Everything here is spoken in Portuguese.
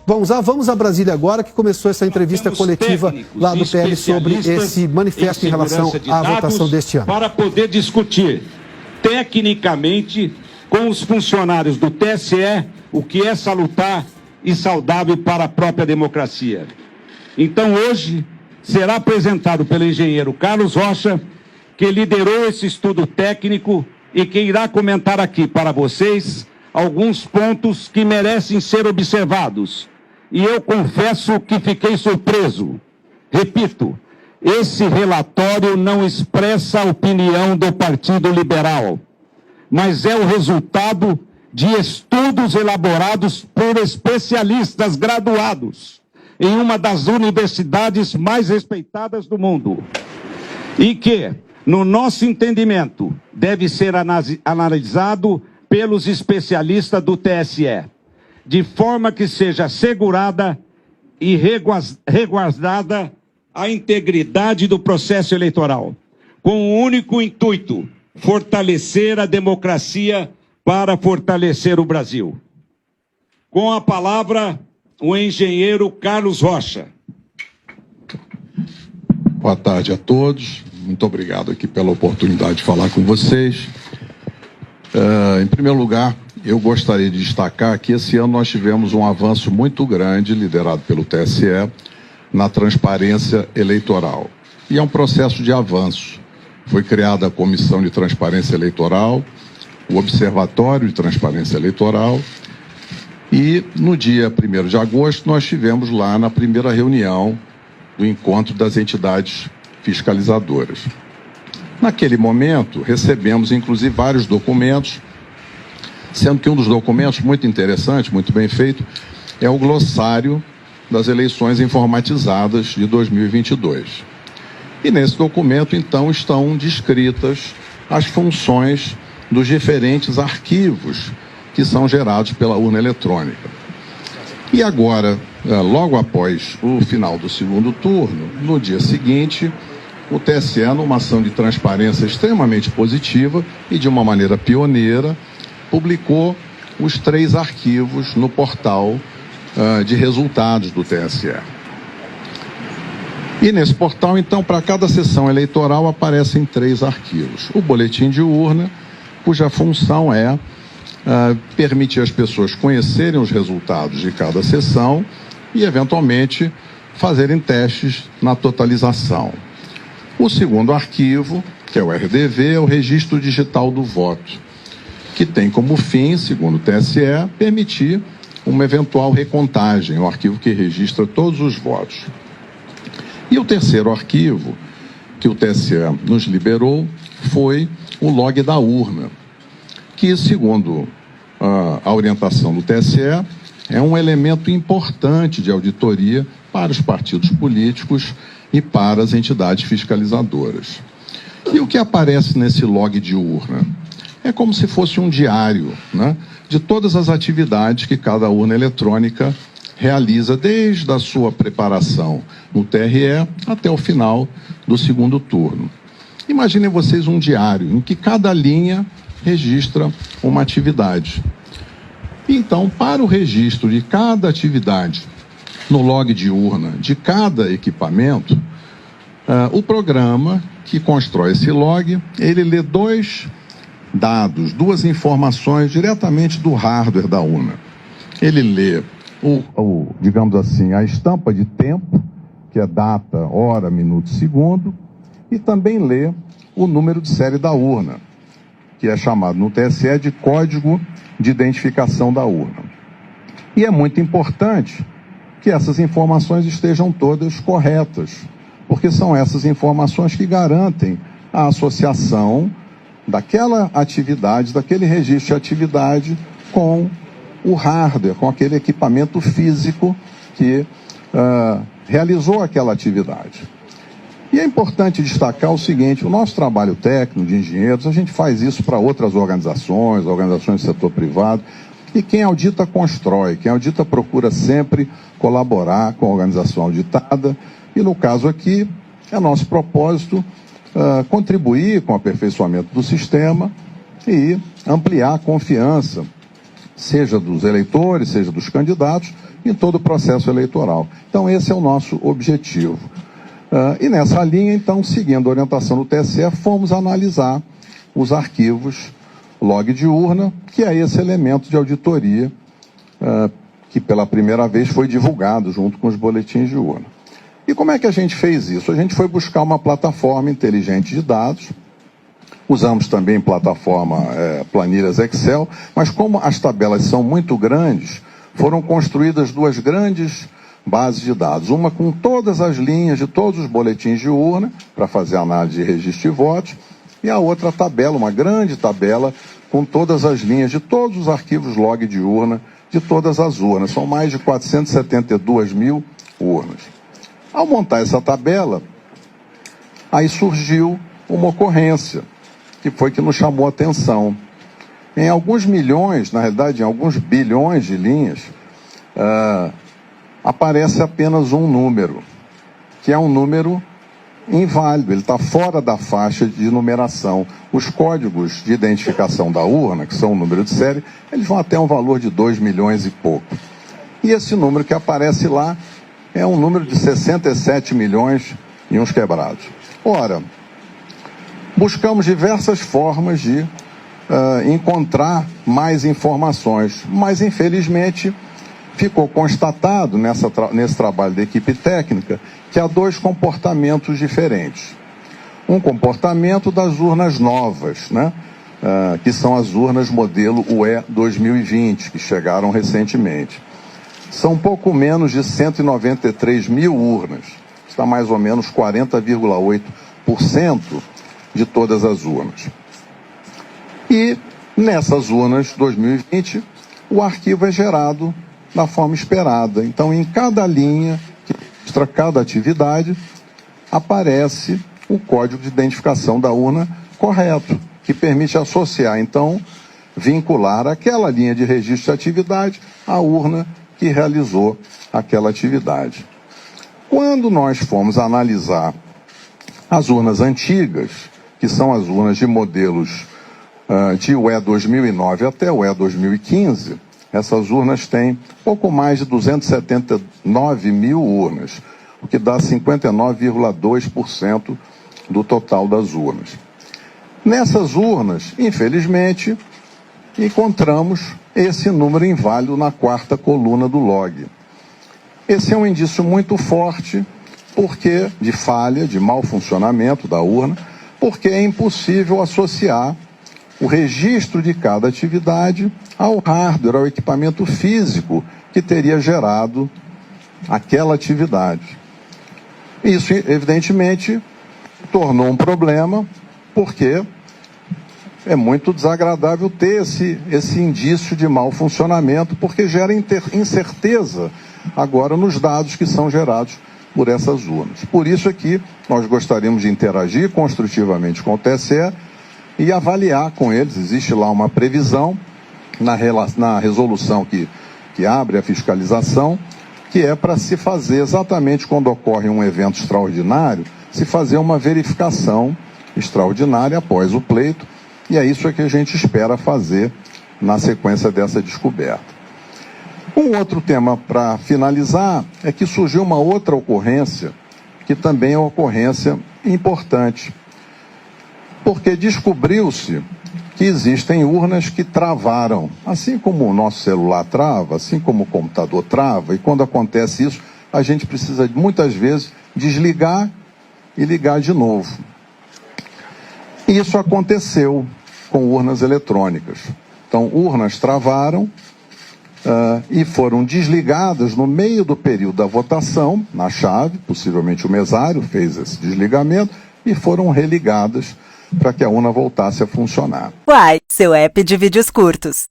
Vamos a Brasília agora, que começou essa entrevista coletiva lá do PL sobre esse manifesto em relação à votação deste ano. Para poder discutir tecnicamente com os funcionários do TSE o que é salutar e saudável para a própria democracia. Então, hoje, será apresentado pelo engenheiro Carlos Rocha, que liderou esse estudo técnico e que irá comentar aqui para vocês alguns pontos que merecem ser observados. E eu confesso que fiquei surpreso. Repito, esse relatório não expressa a opinião do Partido Liberal, mas é o resultado de estudos elaborados por especialistas graduados em uma das universidades mais respeitadas do mundo. E que, no nosso entendimento, deve ser analisado pelos especialistas do TSE, de forma que seja assegurada e resguardada a integridade do processo eleitoral, com o único intuito: fortalecer a democracia para fortalecer o Brasil. Com a palavra, o engenheiro Carlos Rocha. Boa tarde a todos. Muito obrigado aqui pela oportunidade de falar com vocês. Em primeiro lugar, eu gostaria de destacar que esse ano nós tivemos um avanço muito grande, liderado pelo TSE, na transparência eleitoral. E é um processo de avanço. Foi criada a Comissão de Transparência Eleitoral, o Observatório de Transparência Eleitoral, e no dia 1º de agosto nós tivemos lá na primeira reunião do encontro das entidades fiscalizadoras. Naquele momento, recebemos inclusive vários documentos, sendo que um dos documentos muito interessante, muito bem feito, é o glossário das eleições informatizadas de 2022. E nesse documento, então, estão descritas as funções dos diferentes arquivos que são gerados pela urna eletrônica. E agora, logo após o final do segundo turno, no dia seguinte, o TSE, numa ação de transparência extremamente positiva e de uma maneira pioneira, publicou os 3 arquivos no portal de resultados do TSE. E nesse portal, então, para cada sessão eleitoral aparecem 3 arquivos. O boletim de urna, cuja função é permitir às pessoas conhecerem os resultados de cada sessão e, eventualmente, fazerem testes na totalização. O segundo arquivo, que é o RDV, é o Registro Digital do Voto, que tem como fim, segundo o TSE, permitir uma eventual recontagem, um arquivo que registra todos os votos. E o terceiro arquivo que o TSE nos liberou foi o log da urna, que, segundo a orientação do TSE, é um elemento importante de auditoria para os partidos políticos e para as entidades fiscalizadoras. E o que aparece nesse log de urna? É como se fosse um diário, né, de todas as atividades que cada urna eletrônica realiza desde a sua preparação no TRE até o final do segundo turno. Imaginem vocês um diário em que cada linha registra uma atividade. Então, para o registro de cada atividade no log de urna de cada equipamento, o programa que constrói esse log, ele lê 2 dados, 2 informações diretamente do hardware da urna. Ele lê digamos assim, a estampa de tempo, que é data, hora, minuto, segundo, e também lê o número de série da urna, que é chamado no TSE de código de identificação da urna. E é muito importante que essas informações estejam todas corretas, porque são essas informações que garantem a associação daquela atividade, daquele registro de atividade com o hardware, com aquele equipamento físico que realizou aquela atividade. E é importante destacar o seguinte: o nosso trabalho técnico de engenheiros, a gente faz isso para outras organizações do setor privado, e quem audita constrói, quem audita procura sempre colaborar com a organização auditada, e no caso aqui, é nosso propósito contribuir com o aperfeiçoamento do sistema e ampliar a confiança, seja dos eleitores, seja dos candidatos, em todo o processo eleitoral. Então, esse é o nosso objetivo. E nessa linha, então, seguindo a orientação do TSE, fomos analisar os arquivos log de urna, que é esse elemento de auditoria que pela primeira vez foi divulgado junto com os boletins de urna. E como é que a gente fez isso? A gente foi buscar uma plataforma inteligente de dados, usamos também planilhas Excel, mas como as tabelas são muito grandes, foram construídas duas grandes bases de dados, uma com todas as linhas de todos os boletins de urna, para fazer análise de registro de votos, e a outra tabela, uma grande tabela, com todas as linhas de todos os arquivos log de urna, de todas as urnas. São mais de 472 mil urnas. Ao montar essa tabela, aí surgiu uma ocorrência, que foi que nos chamou a atenção. Em alguns milhões, na realidade, em alguns bilhões de linhas, aparece apenas um número, que é um número inválido, ele está fora da faixa de numeração. Os códigos de identificação da urna, que são o número de série, eles vão até um valor de 2 milhões e pouco. E esse número que aparece lá é um número de 67 milhões e uns quebrados. Ora, buscamos diversas formas de encontrar mais informações, mas infelizmente ficou constatado nesse trabalho da equipe técnica que há dois comportamentos diferentes. Um comportamento das urnas novas, né? Que são as urnas modelo UE 2020, que chegaram recentemente. São pouco menos de 193 mil urnas, está mais ou menos 40,8% de todas as urnas. E nessas urnas 2020, o arquivo é gerado da forma esperada. Então, em cada linha que registra cada atividade, aparece o código de identificação da urna correto, que permite associar, então, vincular aquela linha de registro de atividade à urna que realizou aquela atividade. Quando nós fomos analisar as urnas antigas, que são as urnas de modelos de UE 2009 até UE 2015, essas urnas têm pouco mais de 279 mil urnas, o que dá 59,2% do total das urnas. Nessas urnas, infelizmente, encontramos esse número inválido na quarta coluna do log. Esse é um indício muito forte de falha, de mau funcionamento da urna, porque é impossível associar o registro de cada atividade ao hardware, ao equipamento físico que teria gerado aquela atividade. Isso, evidentemente, tornou um problema, porque é muito desagradável ter esse indício de mau funcionamento, porque gera incerteza agora nos dados que são gerados por essas urnas. Por isso é que nós gostaríamos de interagir construtivamente com o TSE e avaliar com eles. Existe lá uma previsão na resolução que abre a fiscalização, que é para se fazer exatamente quando ocorre um evento extraordinário, se fazer uma verificação extraordinária após o pleito, e é isso que a gente espera fazer na sequência dessa descoberta. Um outro tema para finalizar é que surgiu uma outra ocorrência, que também é uma ocorrência importante, porque descobriu-se que existem urnas que travaram, assim como o nosso celular trava, assim como o computador trava, e quando acontece isso, a gente precisa muitas vezes desligar e ligar de novo. Isso aconteceu com urnas eletrônicas. Então, urnas travaram e foram desligadas no meio do período da votação, na chave, possivelmente o mesário fez esse desligamento, e foram religadas para que a urna voltasse a funcionar. Uai, seu app de vídeos curtos.